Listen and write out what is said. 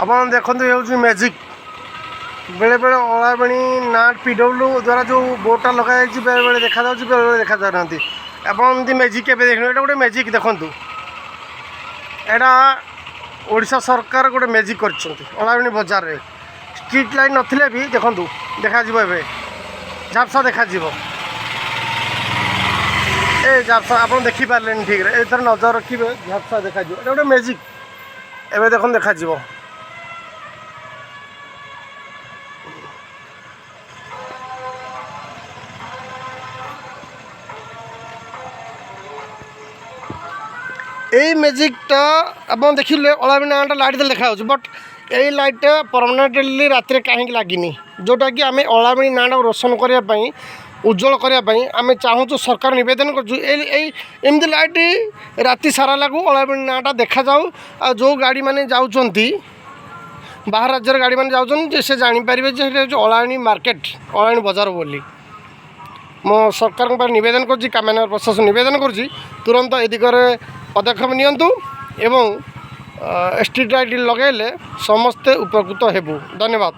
आप देखते ये मैजिक बेले बेले ओलाबणी नाट पीडब्ल्यू द्वारा जो बोर्डटा लगे बेले बेले देखा बेले बेले देखा जाना आपड़ी मैजिक के देखने ये गोटे मैजिक देखूँ यहाँ ओडिशा सरकार गोटे मैजिक कर ओलाबणी बजार में स्ट्रीट लाइट नथिले भी देखूँ देखा झापसा देखा ए झापसा आप देखिपारे ठीक है एथर नजर रखिए झापसा देखा गोटे मैजिक एवं देख देखा यही मैजिकटा आप देखिले ओलाबणी नाटा लाइट देखा बट यही लाइटा परमानेंटली रात कहीं लगिनी जोटा कि आम ओलाबणी नाटा रोशन करने उज्जवल करने आम चाहूँ सरकार नवेदन करमती लाइट राति सारा लागू ओलाबणी नाटा देखा जाऊ आ जो गाड़ी मैंने जाऊँच बाहर राज्य गाड़ी मैंने जाऊँ से जानीपर ओलाबणी मार्केट ओलाबणी बजार बोली मो सरकार नवेदन कर कामना प्रशासन नवेदन कर तुरंत ए दिगरे पदक्षेप नियंतु एवं स्ट्रीट लाइट लगेले समस्ते उपकृत हेबु। धन्यवाद।